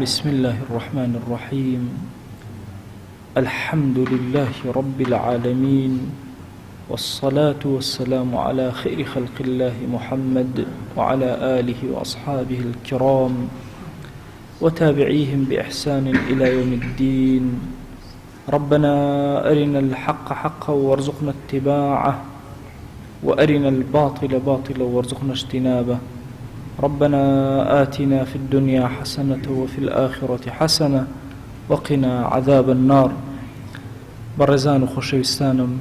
بسم الله الرحمن الرحيم. الحمد لله رب العالمين، والصلاة والسلام على خير خلق الله محمد وعلى آله وأصحابه الكرام وتابعيهم بإحسان إلى يوم الدين. ربنا أرنا الحق حقا وارزقنا اتباعه، وأرنا الباطل باطلا وارزقنا اجتنابه. ربنا آتنا في الدنيا حسنة وفي الآخرة حسنة وقنا عذاب النار. بەڕێزان و خۆشەویستانم،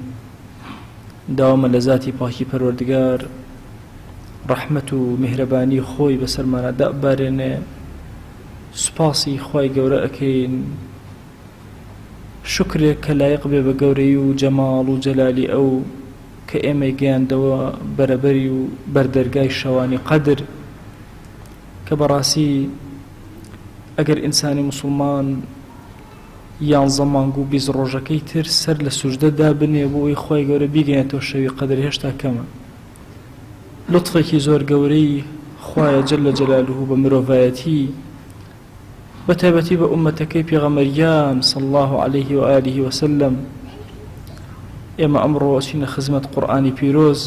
داوامە لە ذاتی پاکی پەروەردگار ڕەحمەت و میهرەبانی خۆی بەسەرمانە دابارێنێ. سوپاسی خوای گەورە ئەکەین، شکرێک کە لایق بێ بە گەورەی و جەماڵ و جەلالی ئەو کە ئێمەی گەیاندەوە بەرەبەری و بەردەرگای شەوانی قەدر، کە بەڕاستی ئەگەر ئینسانی مسلمان یانزە مانگ و 20 ڕۆژەکەی تر سەر لە سوژدەدا بنێ بۆ ئەوی خۆی گەورە بیگەێنێتەوە شەوی قەدر، هێشتا کەمە. لوتفێکی زۆر گەورەی خوایە جەلە جەلالوهو بە مرۆڤایەتی، بە تایبەتی بە ئومەتەکەی پێغەمبەریان صلی الله عليه وآله وسلم. ئێمە ئەمڕۆ چینە خزمەت قورئانی پیرۆز،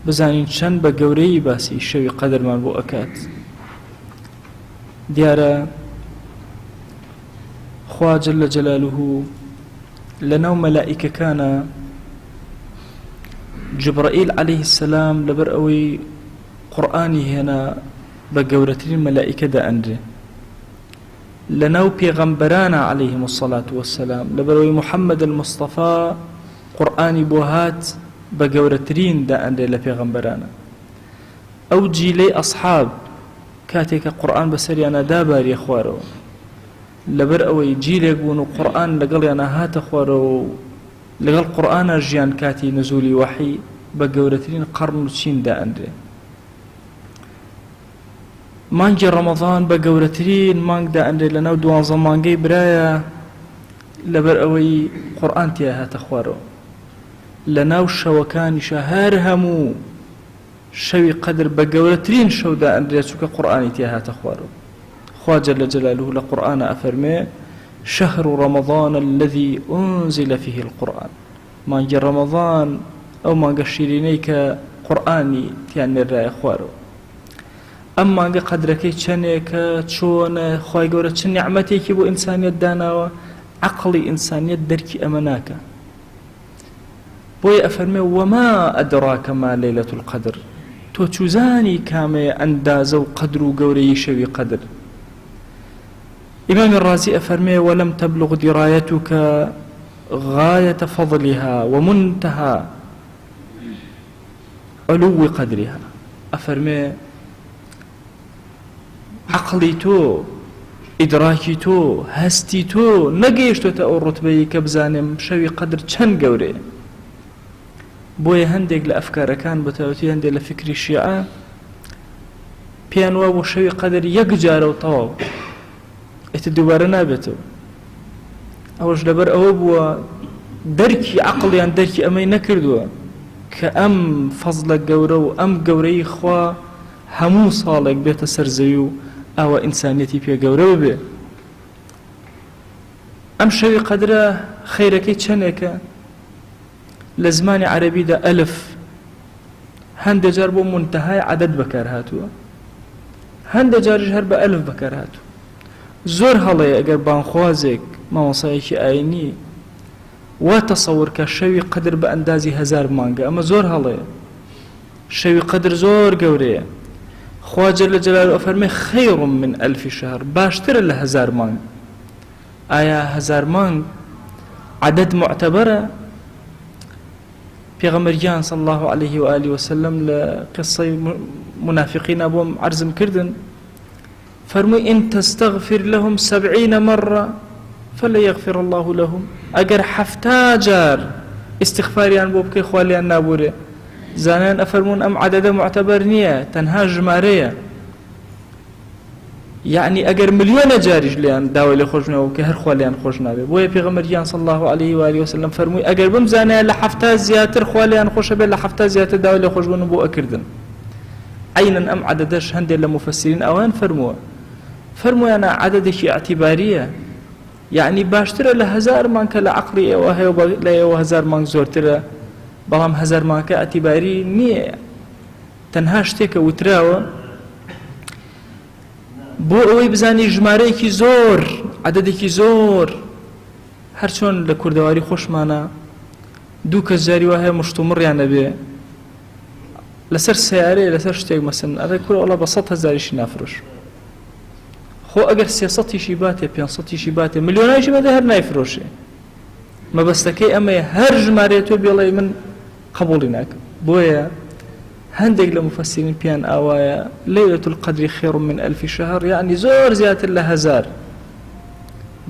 بزانین چەند بە گەورەی باسی شەوی قەدرمان بۆ ئەکات. دیارە خوا جەلە جەلالوهو لەناو مەلائیکەکانە جبرائیل عەلەیه السەلام لەبەر ئەوەی قورئانی هێنا بە گەورەترین مەلائیکەدا ئەندرێ. لەناو پێغەمبەرانە عەلەیهیم الصەلاة وەسسەلام لەبەر ئەوەی محەممەد المستەفا قورئانی بۆ هات بە گەورەترین دا ئەندرێ لە پێغەمبەرانە. ئەو جیلەی ئەسحاب کاتێکە قورئان بەسەریانە داباریە خوارەوە، لەبەر ئەوەی جیلێک بوون و قورئان لەگەڵیانە هاتە خوارەوە و لەگەڵ قورئانە ژیان کاتی نزولی وەحی بە گەورەترین قەڕن و چیندا ئەندرێ. مانگی ڕەمەضان بە گەورەترین مانگدا ئەندرێ لەناو 12 مانگەی برایە، لەبەر ئەوەی قورئان تیا هاتە خوارەوە. لەناو شەوەکانیشە هەر هەموو شەوی قەدر بە گەورەترین شەودا ئەندرێ، چونکە قورئانی تیا هاتە خوارەوە. خوا جل جلاله لقرآن أفرمي شهر رمضان الذي أنزل فيه القرآن. مانجي رمضان أو مانجي شيرينيك قرآني تيان الرأي خوارو. أما مانجي قدركي چنك چون خواهي قولة چن نعمتك بو إنسانية داناوة عقلي إنسانية دركي أمناك. بوي أفرمي وما أدراك ما ليلة القدر. تو چوزاني كامي أندازو قدر قوري شوي قدر. إمام الرازي أفرمي ولم تبلغ درايتك غاية فضلها ومنتهى علو قدرها. أفرمي عقلي تو إدراكي تو هستي تو نقيشتو تأو رتبي كبزانم شوي قدر چن قوري. بوي هندق لأفكار كان بتاوتي هندق لفكر الشيعة بيانوا وشوي قدر يقجار وطواو دوباره نابێتەوە. ئەوەش لەبەر ئەوە بووە دەرکی عەقڵیان دەرکی ئەمەی نەکردووە کە ئەم فەزلە گەورە و ئەم گەورەی خوا هەموو ساڵێک بێتە سەر زەوی و ئاوا ئینسانیەتی پێ گەورە ببێ. ئەم شەوی قەدرە خەیرەکەی چەندێکە؟ لە زمانی عەرەبیدا ئەلف هەندێک جار بۆ منتەهای عەدەد بەکار هاتووە، هەندێک جاریش هەر بە ئەلف بەکار هاتووە. زۆر هەڵەیە ئەگەر بانخوازێک مامۆسایەکی ئاینی وا تەسەوور کە شەوی قەدر بە ئەندازی 1000 مانگە، ئەمە زۆر هەڵەیە. شەوی قەدر زۆر گەورەیە. خوا جەلە جەلالوهو ئەفەرمێ خەیڕ من 1000 شەهر، باشترە لە 1000 مانگ. ئایا 1000 مانگ عەدەد معتەبەرە؟ پێغەمبەریان صلی الله عليه وآله وسلم لە قسەی منافقینە بۆم عەرزم کردن، فرمي إن تستغفر لهم 70 مرة فلا يغفر الله لهم. أجر حفتا جار استغفاريان بوبكي خواليان نابوري زانان أفرمون أم عدد معتبر نية تنها جمارية، يعني أجر مليون جارج ليان داوي لخوشنا وكهر خواليان خوشنا بي. بويا بيغمريان صلى الله عليه وآله وسلم فرمي أجر بمزانا لحفتا زياتر خواليان خوش بي لحفتا زياتر داوي لخوشنا بو أكردن. عينا أم عددش هندي لمفسرين أوان فرموا فەرموویانە عەدەدێکی ئەعتیباریە، یعنی باشترە لە 1000 مانگ کە لە عەقڵی ئێوە هەیە لە ئێوە 1000 مانگ زۆرترە، بەڵام 1000 مانگەکە ئەعتیباری نییە، تەنها شتێکە وتراوە بۆ ئەوەی بزانی ژمارەیەکی زۆر، عەدەدێکی زۆر، هەرچۆن لە کوردەواری خۆشمانە دوو کەس جاری وا هەیە مشت و مڕیانە بێ لەسەر سیارەیە لەسەر شتێک مەسن ئەڵێ کورە وەڵا بە 100,000 نافرۆش، خۆ ئەگەر 300 باتێ 500 باتێ ملیۆنایشی بەدە هەر نایفرۆشێ. مەبەستەکەی ئەمەیە هەر ژمارەیە تۆ بێڵێ من قبوڵی ناکەم. بۆیە هەندێک لە مفەسرین پیان ئاوایە لەیلەة القەدر خێڕ من ئەلف شەهر، یعنی زۆر زیاتر لە 1000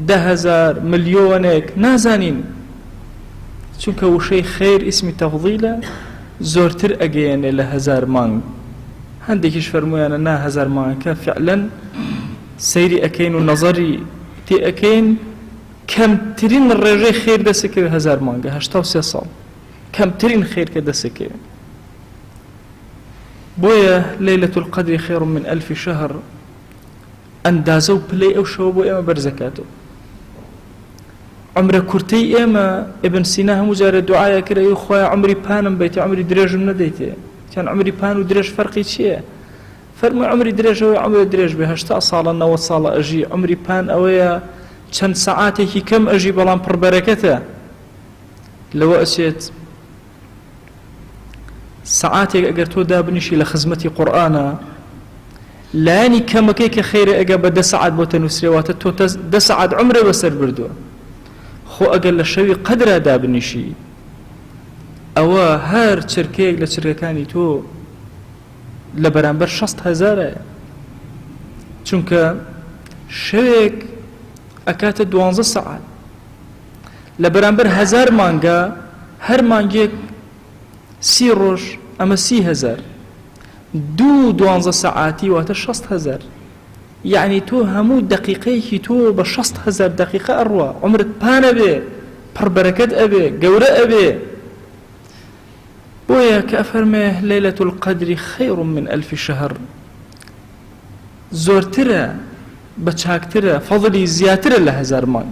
10,000 ملیۆنێک نازانین، چونکە وشەی خێر ئیسمی تەفضیلە زۆرتر ئەگەیەنێ لە 1000 مانگ. هەندێکیش فەرموویانە نا 1000 مانگەکە فعلەن سەیری ئەکەین و نەزەری تێ ئەکەین، کەمترین ڕێژەی خێر دەسەکەوێ 1000 مانگە 83 ساڵ کەمترین خێر کە دەسەکەوێ. بۆیە لەیلەة القەدر خێڕ من ئەلف شەهر ئەندازە و پلەی ئەو شەوە بۆ ئێمە بەرزەکاتەوە. عمرە کورتەی ئێمە ئیبن سینا هەموو جارە دوعایە کرێ خۆیان عمری پانم بیتێ عمری درێژم نەدەیتێ، چەند عمری پان و درێژ فەرقی چییە؟ فەرمووی عمری درێژەوەی عمری درێژ بێ 80 ساڵە 90 ساڵە ئەژی، عمری پان ئەوەیە چەند سەعاتێکی کەم ئەژی بەڵام پڕبەرەکەتە. لەوە ئەچێت سەعاتێک ئەگەر تۆ دابنیشی لە خزمەتی قورئانە لایانی کەمەکەی کە خێرە ئەگە بە 10 سەعات بۆ تەنووسرێواتە تۆ 10 سەعات عمرە بەسەر بردووە. خۆ ئەگەر لە شەوی قەدرا دابنیشی ئەوە هەر چرکەیەک لە چرکەکانی تۆ لە بەرامبەر 60,000 چونکە شەوێک ئەکاتە 12 سەعات لە بەرامبەر 1000 مانگە، هەر مانگێک 30 ڕۆژ ئەمە 30,000 دوو 12 سەعاتی واتە 60,000، یعنی تۆ هەموو دقیقەیەکی تۆ بە 60,000 دقیقە ئەڕوە، عمرت پانە بێ، پڕبەرەکەت ئەبێ، گەورە ئەبێ. بۆیە کە ئەفەرمێ لەیلەة القەدر خەیڕ من ئەلف شەهر زۆرترە، بە چاکترە، فەضلی زیاترە لە 1000 مانگ.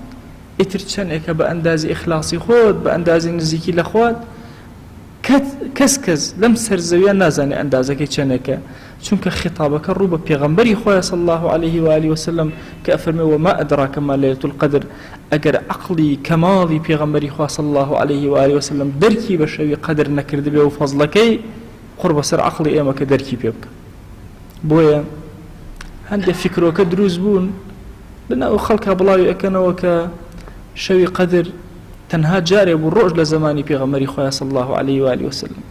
ئیتر چەندێکە بە ئەندازی ئیخلاسی خۆت، بە ئەندازی نزیکی لە خۆت، کەس لەم سەرزەویە نازانێ ئەندازەکەی چەندێکە، چونکە خیتابەکە ڕوو بە پێغەمبەری خۆیە صلی الله عليه وآله وسلم کە ئەفەرمێ وما ئەدراک ما لەیلەة القەدر. ئەگەر عەقڵی کەماڵی پێغەمبەری خوا صلی الله عليه وآله وسلم دەرکی بە شەوی قەدر نەکردبێ و فەزڵەکەی قڕ بەسەر عەقڵی ئێمە کە دەرکی پێ بکە. بۆیە هەندێک فکرۆکە دروست بوون لەناو خەڵکا بڵاوی ئەکەنەوە کە شەوی قەدر تەنها جارێ بوو ڕۆژ لە زمانی پێغەمبەری خۆیان صلی الله عليه وآله وسلم.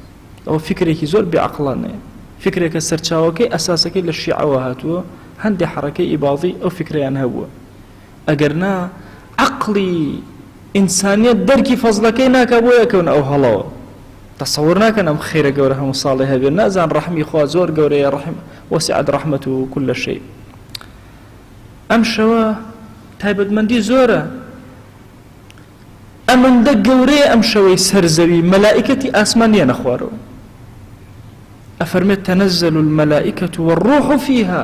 ئەوە فکرێکی زۆر بێعەقڵانەیە، فکرێکە سەرچاوەکەی ئەساسەکەی لە شیعەوە هاتووە، هەندێک حەرەکەی ئیباضی ئەو فکریان هەبووە. ئەگەر نا عەقڵی ئینسانیەت دەرکی فەزڵەکەی ناکا بۆ یەکەون ئەو هەڵەوە، تەسەوور ناکەن ئەم خێرە گەورە هەموو ساڵی هەبێ، نازان ڕەحمی خوا زۆر گەورەیە، ڕەحم وەسعت ڕەحمەتو كل شەی. ئەم شەوە تایبەتمەندی زۆرە، ئەمەندە گەورەیە ئەم شەوەی سەرزەوی مەلائیکەتی ئاسمانیە نەخوارەوە. أفرمت تنزل الملائكة والروح فيها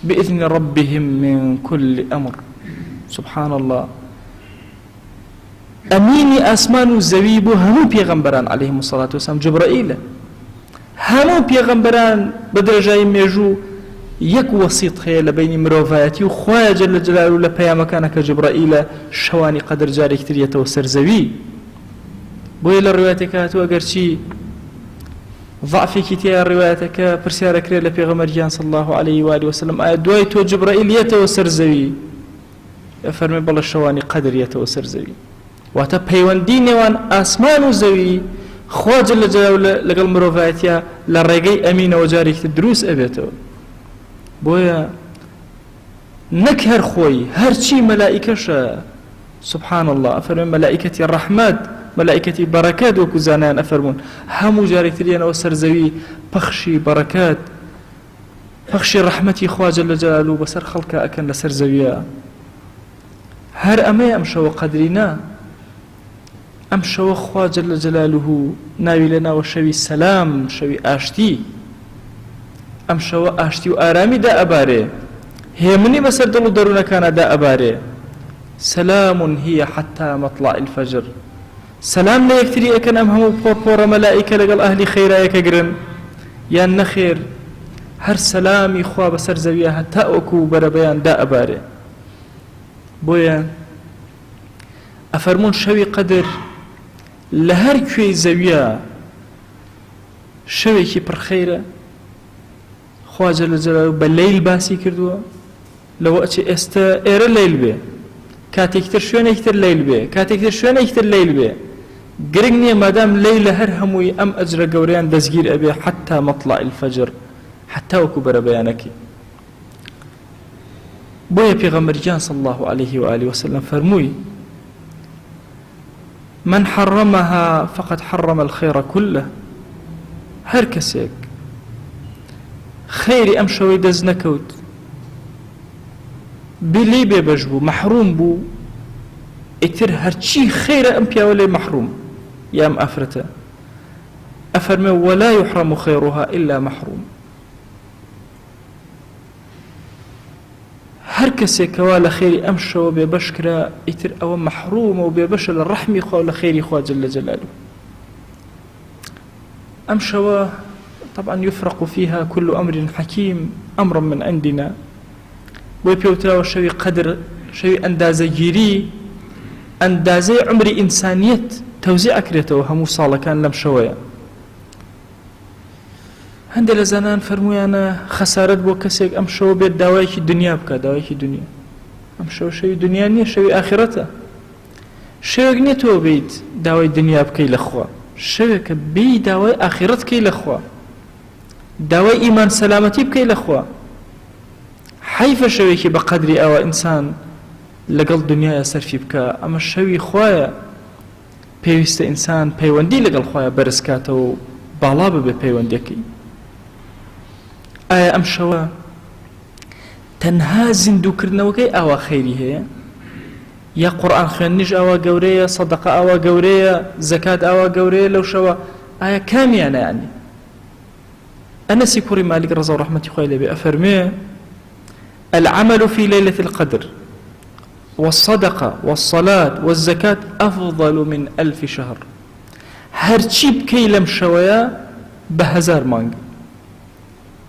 بإذن ربهم من كل أمر. سبحان الله. أميني أسمان الزويب همو بيغمبران عليهم الصلاة والسلام جبرائيل همو بيغمبران بدرجة ميجو يك وسيط خيال بين مروفاتي وخوايا جل جلاله لبيا مكانك جبرائيل شواني قدر جاري كتير يتوسر زوي بويل الرواياتك هاتو أقرشي ضعفي كتير رواياتك برسيارة كريل لبيغمبر صلى الله عليه وآله وسلم دويتو جبرائيل يتوسر زوي فرمي بالله شواني قدر يتوسر زوي واتا پەیوەندی نێوان ئاسمان و زەوی خوا جەل جەلاله لەگەڵ مرۆڤایەتیە لە ڕێگەی ئەمینەوە جارێکی دروست ئەبێتەوە. بۆیە نەک هەر خۆی هەرچی مەلائیکەشە. سبحان الله. ئەفەرمێن مەلائیکەتی ڕەحمەت، مەلائیکەتی بەرەکەت وەکو زانایان ئەفەرمون هەموو جارێکتر یەنەوە سەر زەوی پەخشی بەرەکەت، پەخشی ڕەحمەتی خوا جەل جەلاله بەسەر خەڵکە ئەکەن لەسەر زەویە. هەر ئەمەیە ئەم شەوە قەدرینە. ئەم شەوە خوا جەل جەلاله ناوی لە ناوە شەوی سەلام، شەوی ئاشتی. ئەم شەوە ئاشتی و ئارامی دا ئەبارێ، هي مني بسر دڵ و دەروونەکانەدا ئەبارێ سلام هي حتى مطلع الفجر سلام لە یەکتری ئەکەن ئەم هەموو پۆڕپۆڕە مەلائیکە لەگەڵ ئەهلی خەیرایەکە گرن یان نەخێر هەر سەلامی خوا بەسەر زەویە هەتا ئەوکو بەرەبەیان دا ئەبارێ بۆیە ئەفەرموون شەوی قەدر لە هەر کوێی زەویە شەوێکی پڕخەیرە خوا جەل جەلالوهو بە لەیل باسی کردووە لەوە ئەچێ ئێستا ئێرە لەیل بێ کاتێکتر شوێنێکتر لەیل بێ کاتێکتر شوێنێکتر لەیل بێ گرنگ نییە مادام لەیلە هەر هەمووی ئەم ئەجرە گەورەیان دەستگیر ئەبێ حتا مەطلع الفەجر حتا وەکو بەرەبەیانەکەی بۆیە پێغەمبەرگیان صلی الله عليه وآله وسلم فەرمووی من حرمها فقد حرم الخير كله هەر کەسێک خەیری ئەم شەوەی دەست نەکەوت بێ بێبەش بوو مەحروم بوو ئیتر هەرچی خەیرە ئەم پیاوە لێ مەحروم یا ئەم ئافرەتە ئەفەرمێ ولا يحرم خيرها إلا محروم هەر کەسێکەوە لە خێری ئەم شەوە بێبەش کرا ئیتر ئەوە مەحرومە و بێبەشە لە ڕەحمی خوا و لە خێری خوا جەل جەلالوه ئەم شەوە طبعا يفرق فيها كل أمر حكيم أمر من عندنا ويبيوتراو شوي قدر شوي أندازجيري أندازي عمر إنسانية توزيع أكريته همو صالة كان لم شوية هەندێک لە زانان فەرموویانە خەسارەت بۆ کەسێک ئەم شەوە بێت داوایەکی دنیا بکە داوایەکی دنیا ئەم شەو شەوی دنیا نییە شەوی ئاخرەتە شەوێک نییە تۆ بیت داوای دنیا بکەی لەخوا شەوێکە بی داوای ئاخرەت بکەی لەخوا داوای ئیمان سەلامەتی بکەی لەخوا حەیفە شەوێکی بە قەدری ئەوە ئینسان لەگەڵ دنیایە سەرفی بکە ئەمە شەوی خوایە پێویستە ئینسان پەیوەندی لەگەڵ خوایە بەرزکاتەوە و باڵا ببێ پەیوەندیەکەی ئایا ئەم شەوە تەنها زیندووکردنەوەکەی ئاوا خەیری هەیە یا قورئان خوێندنیش ئاوا گەورەیە سەدەقە ئاوا گەورەیە زەکات ئاوا گەورەیە لەو شەوە ئایا کامیانە یعنی ئەنەسی کوڕی مالیک ڕەزا و ڕەحمەتی خوای لێبێ ئەفەرمێ العمل في ليلة القدر والصدقة والصلاة والزكاة أفضل من 1000 شهر هەرچی بکەی لەم شەوەیە بە 1000 مانگ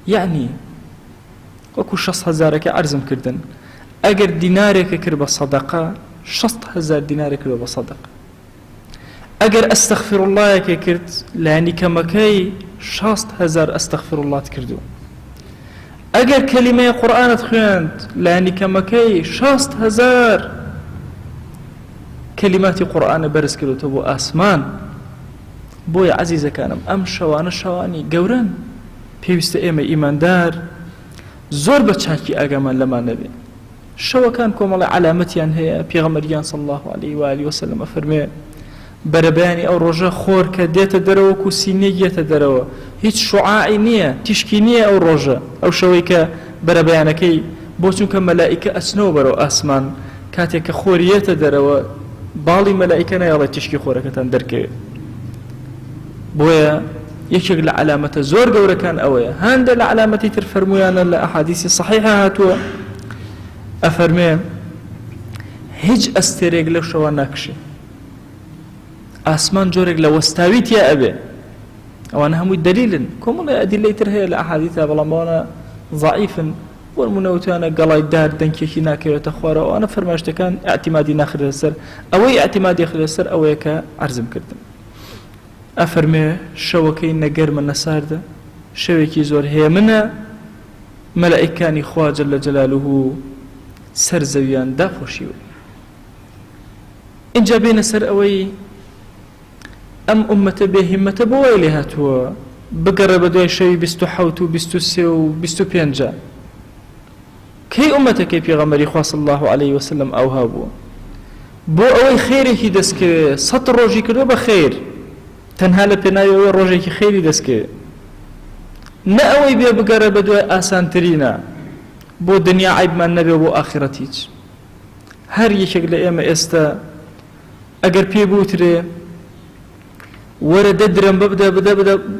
یعنی وەکو 6,000ەکە عەرزم کردن ئەگەر دینارێکە کرد بە سەدەقە 6,000 دینارێک کرد بە سەدەقە ئەگەر ئەستەغفر اللهەکە کرد لایەنی کەمەکەی 6,000 ئەستەغفر اللهت کردو ئەگەر کەلیمەی قورئانت خوێند لایەنی کەمەکەی 6,000 کەلیماتی قورئانە بەرز کردوتەوە بۆ ئاسمان بۆیە عەزیزەکانم ئەم شەوانە شەوانی گەورەن پێویستە ئێمە ئیماندار زۆر بە چاکی ئاگامان لەمان نەبێ شەوەکان کۆمەڵی علامەتیان هەیە پێغەمبەریان صلی الله عليه وآله وسلم ئەفەرمێ بەرەبەیانی ئەو ڕۆژە خۆر کە دێتە دەرەوە وەکو سینەی گێتە دەرەوە هیچ شوعاعی نییە تیشکی نییە ئەو ڕۆژە ئەو شەوەی کە بەرەبەیانەکەی بۆ چونکە مەلائیکە ئەچنەوە بەرەو ئاسمان کاتێک کە خۆریەتە دەرەوە باڵی مەلائیکە نایەڵێت تیشکی خۆرەکەتان دەرکەوێت بۆیە یەکێک لە علامەتە زۆر گەورەکان ئەوەیە هەندێک لە علامەتی تر فەرموویانە لە ئەحادیثی صحیحە هاتووە ئەفەرمێ هیچ ئەستێرێک لەو شەوە ناکشێ ئاسمان جۆرێک لە وەستاوی تیا ئەبێ ئەوانە هەمووی دەلیلن کۆمەڵی ئەدیلەی تر هەیە لە ئەحادیثە بەڵام ئەوانە ضعیفن وەرمونەوتوانە گەڵای دار دەنگێکی ناکەوێتە خوارەوە ئەوانە فەرمایشتەکان ئاعتیمادی ناخرێتە سەر ئەوەی ئاعتیمادی خرێتە سەر ئەوەیە کە عەرزم کردم ئەفەرمێ شەوەکەی نەگەرمە نەساردە شەوێکی زۆر هێمنە مەلائیکانی خوا جەل جەلالوهو سەر زەویان داپۆشیوە اینجا بێنە سەر ئەوەی ئەم ئومەتە بێهیممەتە بۆ وای لێ هاتووە بگەڕێ بە دوای شەوی 27 و 23 و 25 کەی ئومەتەکەی پێغەمبەری خوا صلی الله عليه وسلم ئەوها بووە بۆ ئەوەی خێرێکی دەستکەوێ 100 ڕۆژی کردو بە خێر تەنها لە پێناوی ڕۆژێکی خێری دەستکەوێ نە ئەوەی بێ بگەڕێ بە دوای ئاسانترینە بۆ دنیا عیبمان نەبێ بۆ ئاخرەت هیچ هەر یەکێک لە ئێمە ئێستا ئەگەر پێ بوترێ وەرە 10 درەم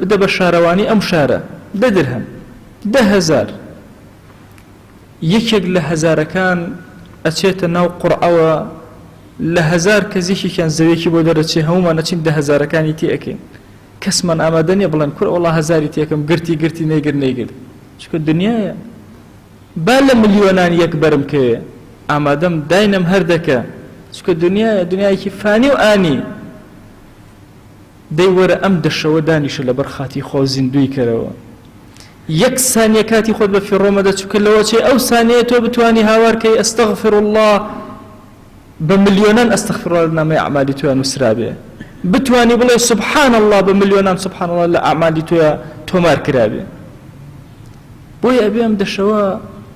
بدە بە شارەوانی ئەم شارە 10 درهم 10,000 یەکێک لە هەزارەکان ئەچێتە ناو قورعەوە لە هەزار کەزێکیان زەویەکی بۆ دەرەچێ هەمومان ئەچین دە هەزارەکانی تێئەکەین کەسمان ئامادە نییە بڵێن کورە وەڵا هەزاری تێکەم گرتی نەیگرت چونکە دنیایە با لە ملیۆنان یەک بەرم کەوێ ئامادەم داینەم هەر دەکە چونکە دنیایە دنیایەکی فانی و ئانی دەی وەرە ئەم دەشەوە دانیشە لەبەر خاتی خۆ زیندوی کەرەوە یەک سانیە کاتی خۆت بە فیڕۆمەدە چونکە لەوە چێ ئەو سانیە تۆ بتوانی هاوارکەی ئەستەغفر الله بە ملیۆنان ئەستەغفر الله نامەی ئەعمالی تۆیان نووسرابێ بتوانی بڵێ سبحان الله بە ملیۆنان سبحان الله لە ئەعمالی تۆیە تۆمار کرابێ بۆیە ئەبێ ئەم دەشەوە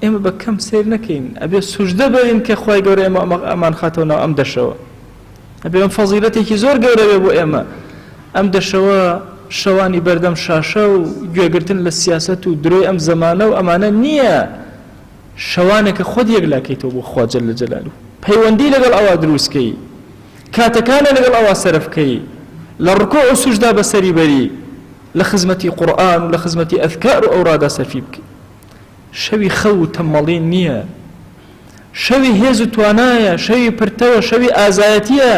ئێمە بە کەم سیر نەکەین ئەبێ سوژدە بەین کە خوای گەورە ئێمە ئەمان خاتەوە ناو ئەم دەشەوە ئەبێ ئەم فەزیلەتێکی زۆر گەورە بێ بۆ ئێمە ئەم دەشەوە شەوانی بەردەم شاشە و گوێگرتن لە سیاسەت و درۆی ئەم زەمانە و ئەمانە نییە شەوانێکە خۆت یەکلاکەیتەوە بۆ خوا جەل جەلالوه پەیوەندی لەگەڵ ئەوا دروستکەی کاتەکانە لەگەڵ ئەوا سەرفکەی لە ڕکوع و سوژدا بەسەری بەری لە خزمەتی قورئان و لە خزمەتی ئەذکار و ئەورادا سەرفی بکەی شەوی خەو و تەمەڵین نییە شەوی هێز و توانایە شەوی پرتەوە شەوی ئازایەتیە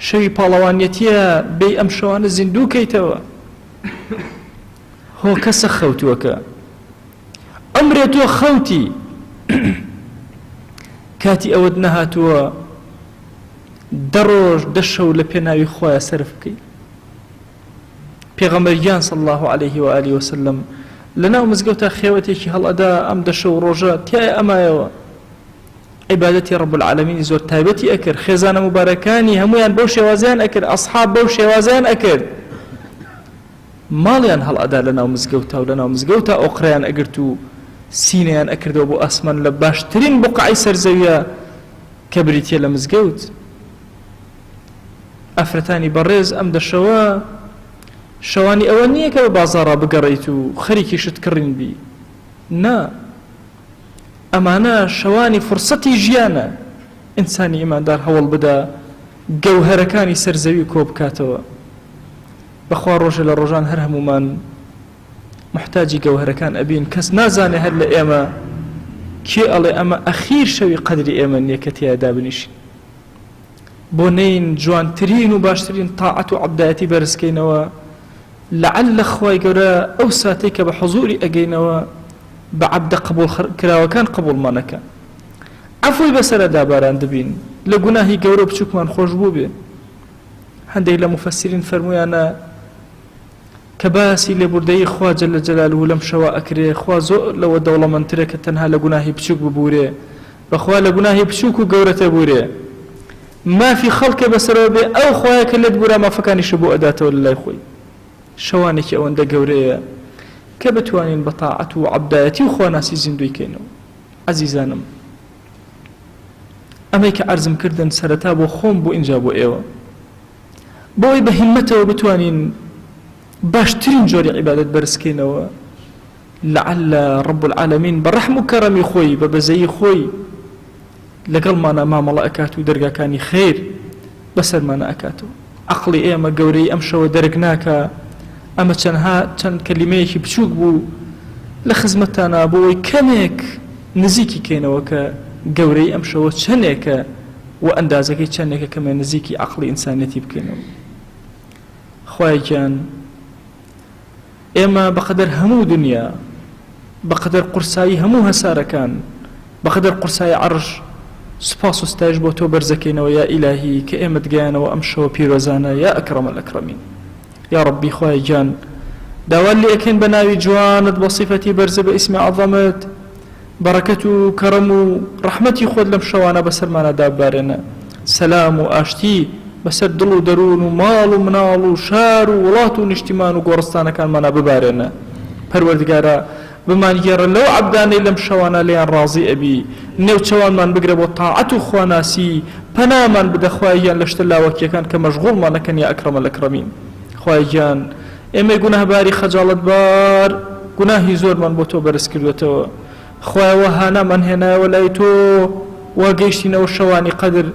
شەوی پاڵەوانیەتیە بێ ئەم شەوانە زیندوو کەیتەوە هۆ کەسە خەوتووەکە ئەمرێ تۆ خەوتی کاتی ئەوەت نەهاتووە دەڕۆژ دەشەو لە پێناوی خۆیان سەرف بکەی پێغەمبەریان صلی الله عليه و آله وسلم لەناو مزگەوتە خێوەتێکی هەڵئەدا ئەم دەشە و ڕۆژە تیایە ئەمایەوە عیبادەتی رب العالمین زۆر تایبەتی ئەکرد خێزانە مبارەکانی هەمویان بەو شێوازیان ئەکرد ئەصحاب بەو شێوازیان ئەکرد ماڵیان هەڵئەدا لەناو مزگەوتە و لەناو مزگەوتە ئۆقرەیان ئەگرت و سینەیان ئەکردەوە بۆ ئاسمان لە باشترین بوقعی سەرزەویە کە بریتیە لە مزگەوت ئافرەتانی بەڕێز ئەم دەشەوە شەوانی ئەوە نییە کە بە بازاڕا بگەڕیت و خەریکی شت کڕین بی نا ئەمانە شەوانی فرسەتی ژیانە ئینسانی ئیماندار هەوڵ بدە گەوهەرەکانی سەرزەوی کۆ بکاتەوە بەخوا ڕۆژە لە ڕۆژان هەر هەمومان محتاجی گەوهەرەکان ئەبین کەس نازانێ هەر لە ئێمە کێ ئەڵێ ئەمە ئەخیر شەوی قەدری ئێمە نییە کە تیایدا بنیشین بۆ نین جوانترین و باشترین تاعەت و عەبدایەتی بەرزکەینەوە لەعەل خوای گەورە ئەو ساتێک کە بە حوزوری ئەگەینەوە بە عەبدە قبول کراوەکان قبولمانەکە عەفوی بەسەرەدا باران دەبین لە گوناهی گەورە بچووکمان خۆش بوو بێ هەندێک لە مفەسرین فەرمویانە کە باسی لێبوردەیی خوا جەل جەلالوه لەم شەوە ئەکرێ خوا زۆر لەوە دەوڵەمەندترە کە تەنها لە گوناهی بچووک ببورێ بەخوا لە گوناهی بچووک و گەورەتە بورێ مافی خەڵکە بەسەرەوە بێ ئەو خوایە کە لێت بورە مافەکانیشە بۆ ئەداتەوە لە لای خۆی شەوانێکی ئەوەندە گەورەیە کە بتوانین بە تاعەت و عەبدایەتی و خواناسی زیندوی کەینەوە عەزیزانم ئەمەی کە عەرزم کردن سەرەتا بۆ خۆم بۆ ئینجا بۆ ئێوە بۆی بە هیممەتەوە بتوانین باشترین جۆری عیبادەت بەرزکەینەوە لەعەل رب العالمین بە ڕەحم و کەرەمی خۆی بە بەزەیی خۆی لەگەڵمانە مامەڵە ئەکات و دەرگاکانی خێر بەسەرمانە ئەکاتەوە عەقڵی ئێمە گەورەی ئەم شەوە دەرک ناکە ئەمە چەند کەلیمەیەکی بچووک بوو لە خزمەتتانە بۆی کەمێک نزیکی کەینەوە کە گەورەی ئەم شەوە چەندێکە و ئەندازەکەی چەندێکە کەمە نزیکی عەقڵی ئینسانیەتی بکەینەوە خوای گیان ئێمە بەقەدەر هەموو دنیا بەقەدەر قورسایی هەموو هەسارەکان بەقەدەر قورسایی عەرش سوپاس و ستایش بۆ تۆ بەرزەکەینەوە یا ئیلاهی کە ئێمە دگایانەوە ئەم شەوە پیرۆزانە یا ئەکرەم الئەکرەمین یا ربی خوای گیان داوات لێ ئەکەین بە ناوی جوانت بە صیفەتی بەرزە بە ئیسمی عەظەمت بەڕەکەت و کەرەم و ڕەحمەتی خۆت لەم شەوانە بەسەرمانەدا ببارێنە سەلام و ئاشتی بەسەر دڵ و دەروون و ماڵ و مناڵ و شار و وڵات و نیشتیمان و گۆڕستانەکانمانە ببارێنە پەروەردگارە بمانگێڕە لەو عەبدانەی لەم شەوانە لێیان ڕازی ئەبی نێوچەوانمان بگرە بۆ تاعەت و خواناسی پەنامان بدە خوای گیان لە شتە لاوەکیەکان کە مەشغوڵمان نەکەن یا ئەکرەم الئەکرەمین خوای گیان ئێمە گوناهباری خەجاڵەتبار گوناهی زۆرمان بۆ تۆ بەرز کردوێتەوە خوایەوە هانامان هێنایەوە لای تۆ وا گەیشتینەوە شەوانی قەدر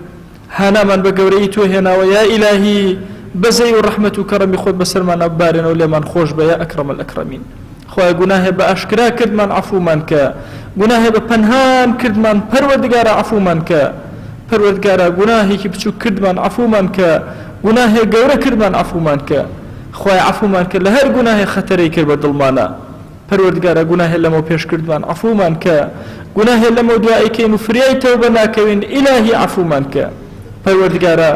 هانامان بە گەورەی تۆ هێناوە یا ئیلاهی بەزەی و ڕەحمەت و کەرەمی خۆت بەسەرمانە ببارێنەوە لێمان خۆش بە یا ئەکرەم الئەکرەمین خوای گوناهێ بە ئاشکرا کردمان عەفومان کە گوناهێ بە پەنهان کردمان پەروەردگارە عەفومان کە پەروەردگارە گوناهێکی بچووک کردمان عەفومان کە گوناهێ گەورە کردمان عەفومان کە خوای عەفومان کە لە هەر گوناهێ خەتەرەی کرد بە دڵمانە پەروەردگارە گوناهێ لەمە پێش کردمان عەفومان کە گوناهێ لەمە دوایکەین و فریای تەوبە ناکەوین ئیلاهی عەفومان کە پەروەردگارە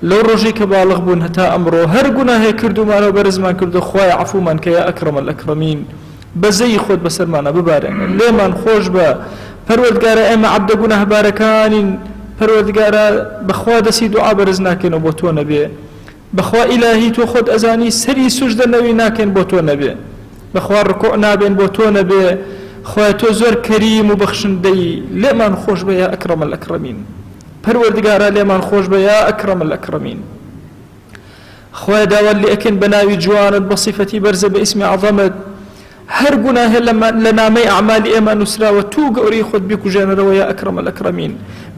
لەو ڕۆژی کە باڵغ بوون هەتا ئەمڕۆ هەر گوناهێ کردومانەوە بەرزمان کردو خوای عەفومان کە یا ئەکرەمە الئەکرەمین بەزەی خۆت بەسەرمانە ببارێنە لێمان خۆش بە پەروەردگارە ئێمە عەبدە گوناهبارەکانین پەروەردگارە بەخوا دەسی دوعا بەرز ناکەینەوە بۆ تۆ نەبێ بەخوا ئیلاهی تۆ خۆت ئەزانی سەری سوژدە نەوی ناکەین بۆ تۆ نەبێ بەخوا ڕکوع نابێن بۆ تۆ نەبێ خوای تۆ زۆر کەریم و بەخشندەی لێمان خۆش بە یا ئەکرەمە الئەکرەمین پەروەردگارە لێمان خۆش بە یا ئەکرەمە الئەکرەمین خوای داوات لێ ئەکەین بە ناوی جوانت بە صیفەتی بەرزە بە ئیسمی عەظەمت هەر گوناهێ لە نامەی ئەعمالی ئێمە نووسراوە تو گەورەی خۆت بیکوژێنەرەوە یا ئەکرەمە الئەکرەمین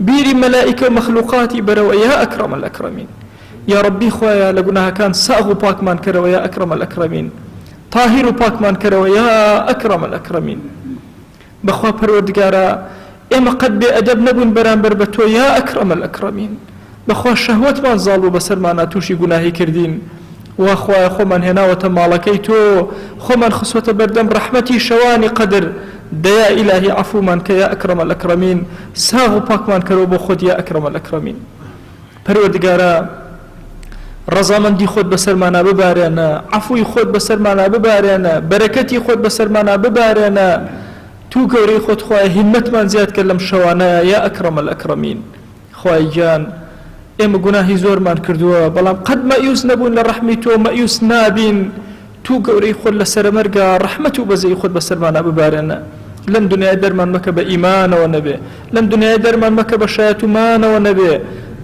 بیری مەلائیکە و مەخلوقاتی بەرەوە یا ئەکرەمە الئەکرەمین یا ربی خوایە لە گوناهەکان ساغ و پاکمان کەرەوە یا ئەکرەمە الئەکرەمین طاهیر و پاکمان کەرەوە یا ئەکرەمە الئەکرەمین بەخوا پەروەردگارە ئێمە قەت بێ ئەدەب نەبوون بەرامبەر بە تۆ یا ئەکرەمە الئەکرەمین بەخوا شەهوەتمان زاڵ و بەسەرمانە تووشی گوناهی کردین وا خوایە خۆمان هێناوەتە ماڵەکەی تۆ خۆمان خسوەتە بەردەم ڕەحمەتی شەوانی قەدر دەیا ئیلاهی عەفومان کە یا ئەکرەمە الئەکرەمین ساغ و پاکمان کەرەوە بۆ خۆت یا ئەکرەمە الئەکرەمین پەروەردگارە ڕەزامەندی خۆت بەسەرمانە ببارێنە عەفوی خۆت بەسەرمانە ببارێنە بەرەکەتی خۆت بەسەرمانە ببارێنە تو گەورەی خۆت خوایە هیممەتمان زیاد کرد لەم شەوانەیە یا ئەکرەمە الئەکرەمین خوای گیان ئێمە گوناهی زۆرمان کردووە بەڵام قەت مەئیوس نەبوون لە ڕەحمی تۆ مەئیوس نابین تو گەورەی خۆت لە سەرمەرگە ڕەحمەت و بەزەی خۆت بەسەرمانە ببارێنە لەم دنیای دەرمان مەکە بە ئیمانەوە نەبێ لەم دنیای دەرمان مەکە بە شایەتومانەوە نەبێ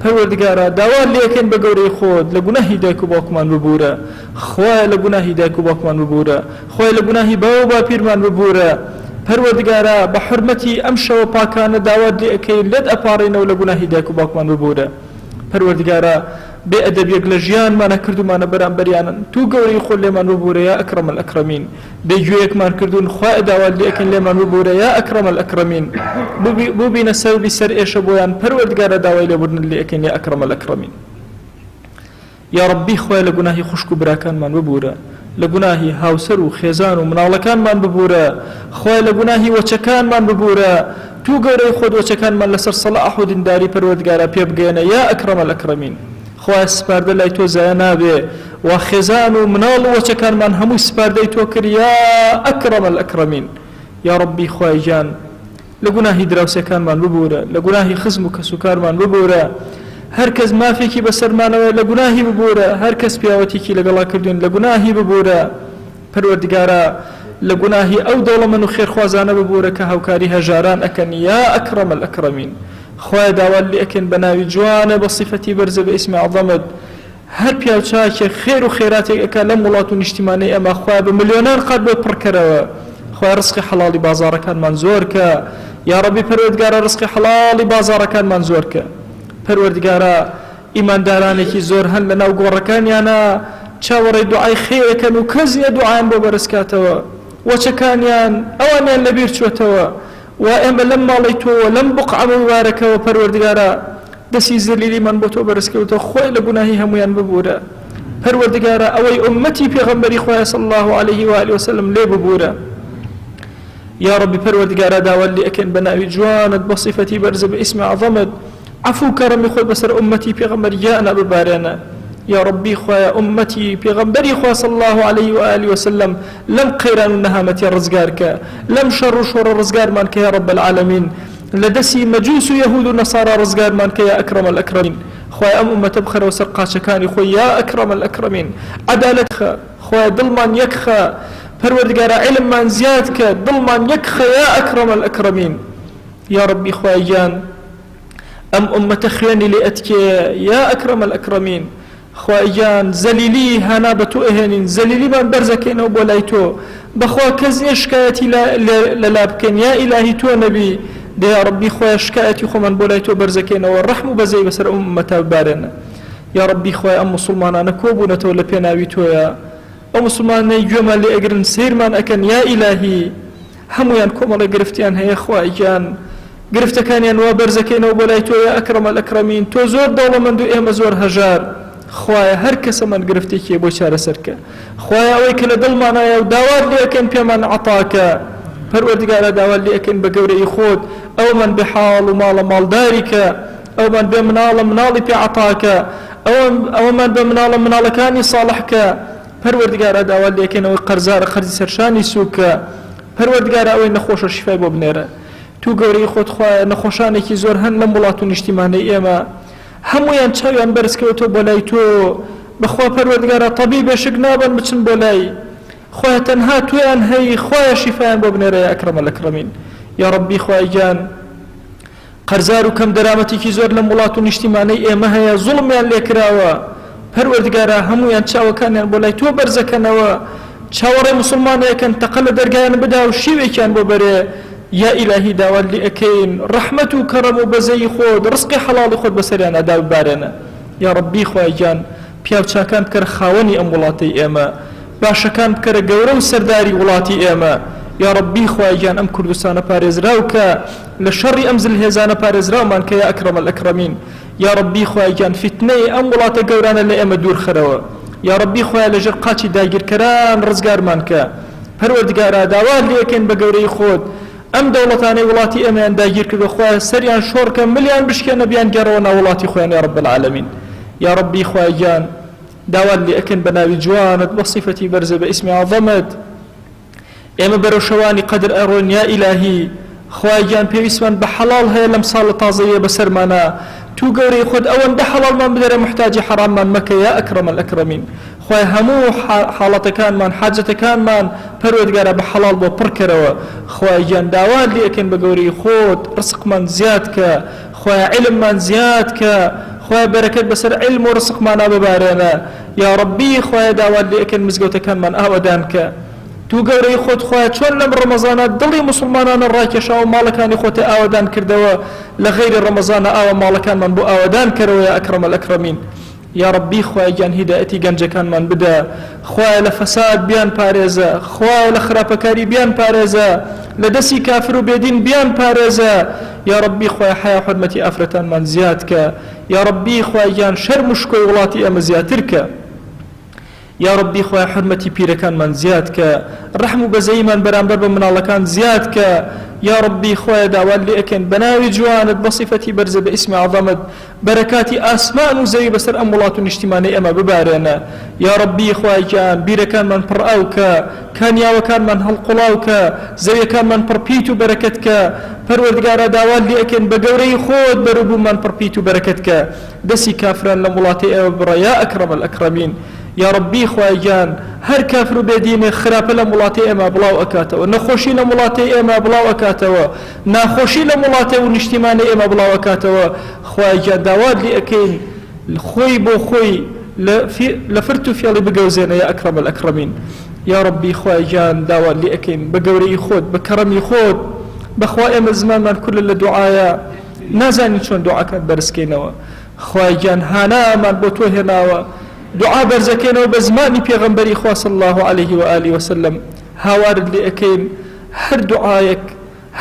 پەروەردگارە داوا لێکەین بە گەورەی خۆت لە گوناهی دایک و باوکمان ببوورە خوایە لە گوناهی دایک و باوکمان ببوورە خوای لە گوناهی باو و باپیرمان ببوورە پەروەردگارە بە حورمەتی ئەم شەوە پاکانە داوات لێ ئەکەین لێت ئەپاڕێنەوە لە گوناهی دایک و باوکمان ببوورە پەروەردگارە بێ ئەدەبیەک لە ژیانمانە کردومانە بەرامبەریانن تو گەورەی خۆت لێمان ببوورە یا ئەکرەمە الئەکرەمین بێگوێیەکمان کردوون خوای داوات لێ ئەکەین لێمان ببوورە یا ئەکرەمە الئەکرەمین ببینە سەبەبی سەر ئێشە بۆیان پەروەردگارە داوای لێبوردن لێ ئەکەین یا ئەکرەمە الئەکرەمین یا ربی خوای لە گوناهی خوشک و براکانمان ببوورە لە گوناهی هاوسەر و خێزان و مناڵەکانمان ببوورە خوای لە گوناهی وەچەکانمان ببوورە تو گەورەی خۆت وەچەکانمان لەسەر سەڵاح و دینداری پەروەردگارە پێ بگەێنە یا ئەکرەمە الئەکرەمین خوای سپاردە لای تۆ زایە نابێ و خێزان و مناڵ و وەچەکانمان هەمووی سپاردەی تۆ کرد یا ئەکرەمە الئەکرەمین یا ربی خوای گیان لە گوناهی دراوسەکانمان ببوورە لە گوناهی خزم و کەسوکارمان ببوورە هەر کەس مافێکی بەسەرمانەوە لە گوناهی ببوورە هەر کەس پیاوەتێکی لەگەڵا کردوین لە گوناهی ببوورە پەروەردگارە لە گوناهی ئەو دەوڵەمەند و خێرخوازانە ببوورە کە هاوکاری هەژاران ئەکەن یا ئەکرەمە الئەکرەمین خوای داوات لێ ئەکەین بە ناوی جوانە بە صیفەتی بەرزە بە ئیسمی عەظەمت هەر پیاوچاکێ خێر و خێراتێک ئەکا لەم وڵات و نیشتیمانەی ئەمە خوای بە ملیۆنان قەت بۆ پڕکەرەوە خوای ڕزقی حەڵاڵی بازاڕەکانمان زۆر کە یا رەبی پەروەردگارە ڕزقی حەڵاڵی بازاڕەکانمان زۆر کە پەروەردگارە ئیماندارانێکی زۆر هەن لە ناو گۆڕەکانیانە چاوەڕێی دوعای خێرەکەن و کەس نییە دوعایان بۆ بەرزکاتەوە وەچەکانیان ئەوانیان لەبیر چوەتەوە و ئێمە لەم ماڵی تۆوە لەم بقعە مبارەکەوە پەروەردگارە دەسی زەلیلیمان بۆ تۆ بەرزکەوتەوە خۆی لە گوناهی هەمویان ببوورە پەروەردگارە ئەوەی ئومەتی پێغەمبەری خوایە صلی الله عليه و آله وسلم لێ ببوورە یا ربی پەروەردگارە داوات لێ ئەکەین بە ناوی جوانت بە صیفەتی بەرزە بە ئیسمی عەظەمت عفو كرمي خود بسر أمتي پیغمبر جاءنا ببارنا يا ربي خويا أمتي پیغمبري خويا صلى الله عليه وآله وسلم لم قيران النهامة الرزقارك لم شر الرزقار مانك يا رب العالمين لدسي مجوس يهود ونصارى رزقار مانك يا أكرم الأكرمين خويا أمة بخر وسرقا شكاني خويا يا أكرم الأكرمين عدالتك خويا ظلمان يكخى پروردگار علم من زيادك ظلمان يكخى يا أكرم الأكرمين يا ربي خويا جان أم أمة خياني لأتك يا أكرم الأكرمين خوايان زليلي هانا بتو إهنين زليلي من برزكين وبولايتو بخوا كزني شكايتي للابكين يا إلهي تو نبي دي يا ربي خوايا شكايتي خو من بولايتو برزكين والرحم بزي بسر أمة بارنا يا ربي خوايا أم مسلمان أنا كوبونا تولا بيناوي تويا ئەو مسلمانەی گوێمان لێ ئەگرن سیرمان ئەکەن یا ئیلاهی هەمویان کۆمەڵە گرفتیان هەیە خوای گیان گرفتەکانیان وا بەرزەکەینەوە بۆ لای تۆ یا ئەکرەمە الئەکرەمین تۆ زۆر دەوڵەمەند و ئێمە زۆر هەژار خوایە هەر کەسەمان گرفتێکی بۆ چارەسەرکە خوایە ئەوەی کە لە دڵمانایە و داوات لێ ئەکەن پێمان عەتاکە پەروەردگارە داوات لێ ئەکەن بە گەورەی خۆت ئەومان بێ حاڵ و ماڵە ماڵداریکە ئەومان بێ مناڵە مناڵی پێ عەتاکە ئەومان بێ مناڵە مناڵەکانی ساڵحکە پەروەردگارە داوات لێ ئەکەنەوەی قەرزارە خەرجی سەرشانی سووکە پەروەردگارە ئەوەی نەخۆشە شیفای بۆ بنێرە تو گەورەی خۆت خوایە نەخۆشانێکی زۆر هەن لەم وڵات و نیشتیمانەی ئێمە هەمویان چاویان بەرزکەوتۆ بۆ لای تۆ بەخوا پەروەردگارە تەبیبێشک نابن بچن بۆ لای خوایە تەنها تویان هەی خوایە شیفایان بۆ بنێرە یا ئەکرەمە الئەکرەمین یا ڕەبی خوای گیان قەرزار و کەم دەرامەتێکی زۆر لەم وڵات و نیشتیمانەی ئێمە هەیە زوڵمیان لێکراوە پەروەردگارە هەمویان چاوەکانیان بۆ لای تۆ بەرزەکەنەوە چاوەڕێ مسلمانەکەن تەقە لە دەرگایان بدا و شیوێکیان بۆ بەرێ یا ئیلاهی داوات لێ ئەکەین ڕەحمەت و کەڕەم و بەزەی خۆت ڕزقی حەڵاڵی خۆت بەسەریان ئەدا ببارێنە یا ڕەبی خوای گیان پیاوچاکان بکەرە خاوەنی ئەم وڵاتەی ئێمە باشەکان بکەرە گەورە و سەرداری وڵاتی ئێمە یا ڕەبی خوای گیان ئەم کوردستانە پارێزراو کە لە شەڕی ئەم زلهێزانە پارێزراومان کە یا ئەکرەمە الئەکرەمین یا ڕەبی خوای گیان فتنەی ئەم وڵاتە گەورانە لە ئێمە دوور خەرەوە یا ڕەبی خوای لەژێر قاچی داگیرکەران ڕزگارمان کە پەروەردگارە داوات لێ ئەکەین بە گەورەی خۆت ئەم دەوڵەتانەی وڵاتی ئێمەیان داگیر کردو خوایە سەریان شۆڕکە ملیان بشکێنە بیان گەڕەوە ناو وڵاتی خۆیان یا رب العالمین یا ڕەبی خوای گیان داوات لێ ئەکەین بە ناوی جوانت بە صیفەتی بەرزە بە ئیسمی عەظەمت ئێمە بەرەو شەوانی قەدر ئەڕۆین یا ئیلاهی خوای گیان پێویستمان بە حەڵاڵ هەیە لەم ساڵە تازەیە بەسەرمانە تو گەورەی خۆت ئەوەندە حەڵاڵمان بدەرە محتاجی حەراممان مەکە یا ئەکرەمە الئەکرەمین خوای هەموو حاڵەتەکانمان حاجەتەکانمان پەروەردگارە بە حەڵاڵ بۆ پڕ کەرەوە خوای گیان داوات لێ ئەکەین بە گەورەی خۆت ڕزقمان زیاد کە خوای علممان زیاد کە خوای بەرەکەت بەسەر علم و ڕزقمانە ببارێنە یا ڕەبی خوای داوات لێ ئەکەین مزگەوتەکانمان ئاوەدان کە تو گەورەی خۆت خوایە چۆن لەم ڕەمەزانە دڵی مسلمانانە ڕاکێشاوە ماڵەکانی خۆتە ئاوەدان کردەوە لە غەیری ڕەمەزانە ئاوە ماڵەکانمان بۆ ئاوەدان کەرەوە یا ئەکرەمە الئەکرەمین یا ڕەبی خوای گیان هیدایەتی گەنجەکانمان بدە خوایە لە فەساد بیان پارێزە خوایە لە خراپەکاری بیان پارێزە لە دەستی کافر و بێدین بیان پارێزە یا ڕەبی خوای حیا حورمەتی ئافرەتانمان زیاد کە یا ڕەبی خوای گیان شەرم و شکۆی وڵاتی ئێمە زیاتر کە یا ڕەبی خوای حورمەتی پیرەکانمان زیاد کە ڕەحم و بەزەیمان بەرامبەر بە مناڵەکان زیاد کە یا ڕەبی خوای داوات لێ ئەکەین بە ناوی جوانت بە صیفەتی بەرزە بە ئیسمی عەظەمت بەرەکاتی ئاسمان و زەوی بەسەر ئەم وڵات و نیشتیمانەی ئێمە ببارێنە یا ڕەبی خوای گیان بیرەکانمان پڕ ئاو کە کانیاوەکانمان هەڵقوڵاو کە زەویەکانمان پڕ پیت و بەرەکەت کە پەروەردگارە داوات لێ ئەکەین بە گەورەی خۆت بەروبوومان پڕ پیت و بەرەکەت کە دەستی کافران لەم وڵاتی ئێوە بڕە یا ئەکرەمە الئەکرەمین یا ڕەبی خوای گیان هەر کافر و بێدینێ خراپە لە وڵاتی ئێمە بڵاو ئەکاتەوە نەخۆشی لە وڵاتی ئێمە بڵاو ئەکاتەوە ناخۆشی لە وڵاتی و نیشتیمانی ئێمە بڵاو ئەکاتەوە خوای گیان داوات لێ ئەکەین خۆی بۆ خۆی لە فرت و فێڵی بگەوزێنە یا ئەکرەمە الئەکرەمین یا ڕەبی خوای گیان داوات لێ ئەکەین بە گەورەی خۆت بە کەڕەمی خۆت بەخوا ئێمە زمانمان کورە لە دوعایە نازانی چۆن دوعاکات بەرزکەینەوە خوای گیان هانامان بۆ تۆ هێناوە دعا بەرزەکەینەوە بە زمانی پێغەمبەری خوا صلی الله عليه و آله وسلم هاوارد لێ ئەکەین هەر دوعایەک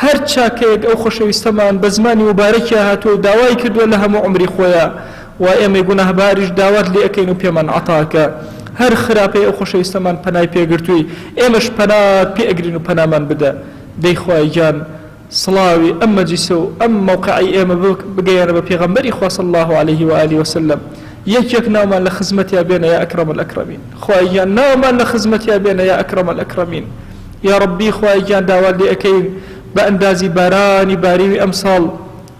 هەر چاکەیەک ئەو خۆشەویستەمان بە زمانی مبارەکی هاتووە داوای کردووە لە هەموو عمری خۆیان و ئێمەی گوناهباریش داوات لێ ئەکەین و پێمان عەتاکە هەر خراپەی ئەو خۆشەویستەمان پەنای پێگرتووی ئێمەش پەنات پێ ئەگرین و پەنامان بدە دەی خوای گیان سڵاوی ئەم مەجلیسە و ئەم مەوقعی ئێمە بگەیەنە بە پێغەمبەری خوا صلی الله عليه و آله وسلم یەک ناومان لە خزمەتیا بێنە یا ئەکرەمە الئەکرەمین خوای گیان ناومان لە خزمەتیا بێنە یا ئەکرەمە الئەکرەمین یا ڕەبی خوای گیان داوات لێ ئەکەین بە ئەندازی بارانی باریوی ئەمساڵ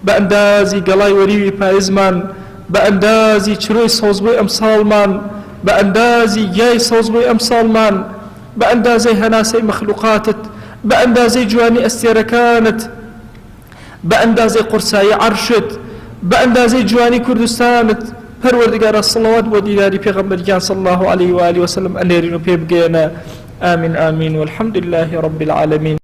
بە ئەندازی گەڵای وەریوی پایزمان بە ئەندازی چرۆی سەوزبووی ئەمساڵمان بە ئەندازی گیای سەوزبووی ئەمساڵمان بە ئەندازەی هەناسەی مەخلوقاتت بە ئەندازەی جوانی ئەستێرەکانت بە ئەندازەی قورسایی عەرشت بە ئەندازەی جوانی کوردستانت پەروەردگارە سڵەوات بۆ دیداری پێغەمبەرگیان صلی الله عليه و آله وسلم ئەنێرین و پێ بگەێنە آمین آمین والحمد لله رب العالمين